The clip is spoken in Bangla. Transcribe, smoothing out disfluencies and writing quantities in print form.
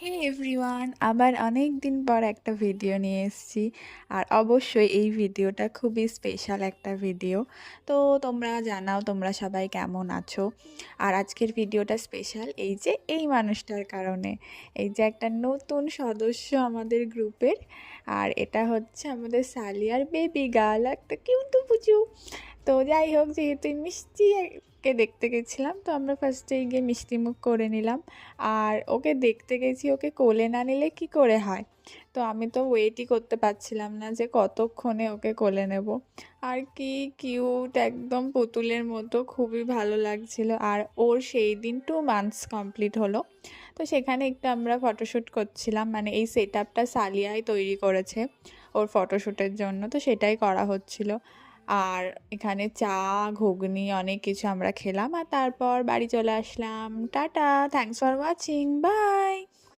হে এভরিওয়ান, আবার অনেক দিন পর একটা ভিডিও নিয়ে এসেছি। আর অবশ্যই এই ভিডিওটা খুবই স্পেশাল একটা ভিডিও। তো তোমরা জানাও তোমরা সবাই কেমন আছো। আর আজকের ভিডিওটা স্পেশাল এই যে এই মানুষটার কারণে। এই যে একটা নতুন সদস্য আমাদের গ্রুপের। আর এটা হচ্ছে আমাদের সালিয়ার বেবি গার্ল, একটা কিউটু পুচু। তো যাই হোক, যেহেতু এই মিষ্টিকে দেখতে গেছিলাম, তো আমরা ফার্স্টেই গিয়ে মিষ্টিমুখ করে নিলাম। আর ওকে দেখতে গেছি, ওকে কোলে না নিলে কি করে হয়। তো আমি তো ওয়েটই করতে পারছিলাম না যে কতক্ষণে ওকে কোলে নেব। আর কি কিউট, একদম পুতুলের মতো, খুবই ভালো লাগছিল। আর ওর সেই দিন 2 মান্থস কমপ্লিট হলো। তো সেখানে একটু আমরা ফটোশ্যুট করছিলাম, মানে এই সেট আপটা সালিয়াই তৈরি করেছে ওর ফটোশ্যুটের জন্য, তো সেটাই করা হচ্ছিল। আর এখানে চা, ঘুগনি অনেক কিছু আমরা খেলাম, আর তারপর বাড়ি চলে আসলাম। Tata, thanks for watching, by.